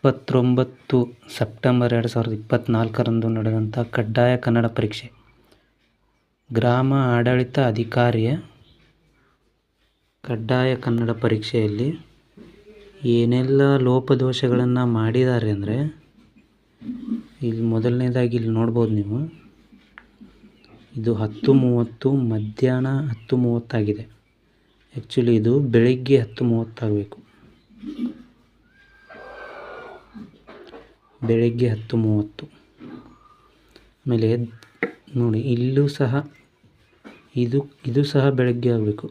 29 September 2024ರಂದು ನಡೆದಂಥ ಕಡ್ಡಾಯ ಕನ್ನಡ ಪರೀಕ್ಷೆ. ಗ್ರಾಮ ಆಡಳಿತ ಅಧಿಕಾರಿಯ ಕಡ್ಡಾಯ ಕನ್ನಡ ಪರೀಕ್ಷೆಯಲ್ಲಿ ಏನೆಲ್ಲ ಲೋಪದೋಷಗಳನ್ನು ಮಾಡಿದ್ದಾರೆ ಅಂದರೆ, ಇಲ್ಲಿ ಮೊದಲನೇದಾಗಿ ಇಲ್ಲಿ ನೋಡ್ಬೋದು ನೀವು, ಇದು 10:30 ಮಧ್ಯಾಹ್ನ 10:30 ಆಗಿದೆ. ಆ್ಯಕ್ಚುಲಿ ಇದು ಬೆಳಿಗ್ಗೆ 10:30 ಆಗಬೇಕು. ಬೆಳಿಗ್ಗೆ 10:30. ಆಮೇಲೆ ನೋಡಿ, ಇಲ್ಲೂ ಸಹ ಇದು ಸಹ ಬೆಳಗ್ಗೆ ಆಗಬೇಕು.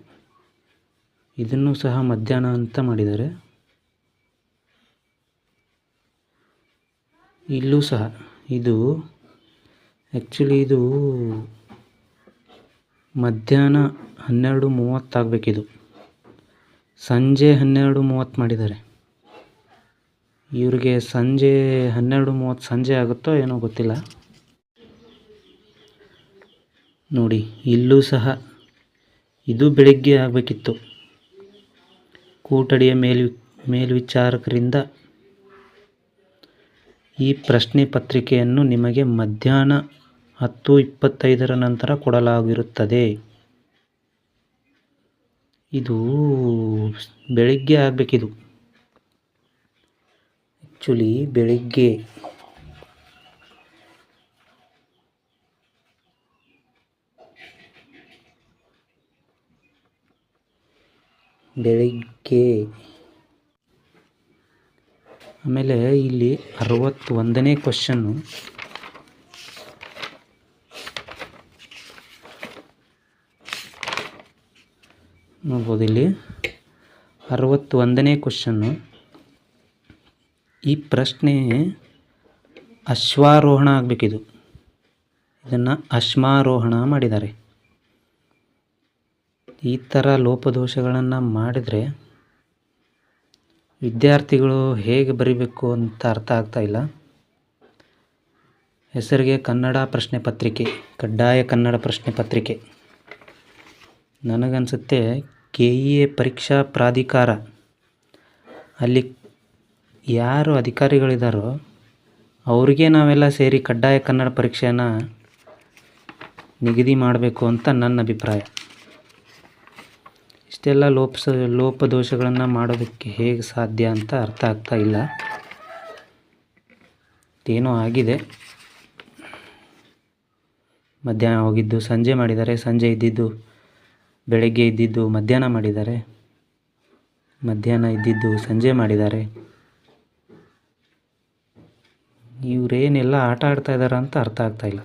ಇದನ್ನು ಸಹ ಮಧ್ಯಾಹ್ನ ಅಂತ ಮಾಡಿದ್ದಾರೆ. ಇಲ್ಲೂ ಸಹ ಇದು ಆ್ಯಕ್ಚುಲಿ ಇದು ಮಧ್ಯಾಹ್ನ 12:30 ಆಗಬೇಕಿದು. ಸಂಜೆ 12:30 ಮಾಡಿದ್ದಾರೆ. ಇವ್ರಿಗೆ ಸಂಜೆ 12:30 ಸಂಜೆ ಆಗುತ್ತೋ ಏನೋ ಗೊತ್ತಿಲ್ಲ. ನೋಡಿ, ಇಲ್ಲೂ ಸಹ ಇದು ಬೆಳಿಗ್ಗೆ ಆಗಬೇಕಿತ್ತು. ಕೂಟಡಿಯ ಮೇಲ್ವಿಚಾರಕರಿಂದ ಈ ಪ್ರಶ್ನೆ ಪತ್ರಿಕೆಯನ್ನು ನಿಮಗೆ ಮಧ್ಯಾಹ್ನ 10:25 ನಂತರ ಕೊಡಲಾಗಿರುತ್ತದೆ. ಇದು ಬೆಳಿಗ್ಗೆ ಆಗಬೇಕಿದು. ಆ್ಯಕ್ಚುಲಿ ಬೆಳಿಗ್ಗೆ ಆಮೇಲೆ ಇಲ್ಲಿ 61ನೇ ಕ್ವಶನ್ನು ನೋಡ್ಬೋದು. ಇಲ್ಲಿ 61ನೇ ಕ್ವಶನ್ನು, ಈ ಪ್ರಶ್ನೆ ಅಶ್ವಾರೋಹಣ ಆಗಬೇಕಿದು. ಇದನ್ನು ಅಶ್ಮಾರೋಹಣ ಮಾಡಿದ್ದಾರೆ. ಈ ಥರ ಲೋಪದೋಷಗಳನ್ನು ಮಾಡಿದರೆ ವಿದ್ಯಾರ್ಥಿಗಳು ಹೇಗೆ ಬರೀಬೇಕು ಅಂತ ಅರ್ಥ ಆಗ್ತಾ ಇಲ್ಲ. ಹೆಸರಿಗೆ ಕನ್ನಡ ಪ್ರಶ್ನೆ ಪತ್ರಿಕೆ, ಕಡ್ಡಾಯ ಕನ್ನಡ ಪ್ರಶ್ನೆ ಪತ್ರಿಕೆ. ನನಗನ್ಸುತ್ತೆ KEA ಪರೀಕ್ಷಾ ಪ್ರಾಧಿಕಾರ ಅಲ್ಲಿ ಯಾರು ಅಧಿಕಾರಿಗಳಿದ್ದಾರೋ ಅವ್ರಿಗೆ ನಾವೆಲ್ಲ ಸೇರಿ ಕಡ್ಡಾಯ ಕನ್ನಡ ಪರೀಕ್ಷೆಯನ್ನು ನಿಗದಿ ಮಾಡಬೇಕು ಅಂತ ನನ್ನ ಅಭಿಪ್ರಾಯ. ಇಷ್ಟೆಲ್ಲ ಲೋಪದೋಷಗಳನ್ನು ಮಾಡೋದಕ್ಕೆ ಹೇಗೆ ಸಾಧ್ಯ ಅಂತ ಅರ್ಥ ಆಗ್ತಾ ಇಲ್ಲ. ಏನೋ ಆಗಿದೆ. ಮಧ್ಯಾಹ್ನ ಹೋಗಿದ್ದು ಸಂಜೆ ಮಾಡಿದ್ದಾರೆ, ಸಂಜೆ ಇದ್ದಿದ್ದು ಬೆಳಗ್ಗೆ ಇದ್ದಿದ್ದು ಮಧ್ಯಾಹ್ನ ಮಾಡಿದ್ದಾರೆ, ಮಧ್ಯಾಹ್ನ ಇದ್ದಿದ್ದು ಸಂಜೆ ಮಾಡಿದ್ದಾರೆ. ಇವರೇನೆಲ್ಲ ಆಟ ಆಡ್ತಾ ಇದ್ದಾರೆ ಅಂತ ಅರ್ಥ ಆಗ್ತಾ ಇಲ್ಲ.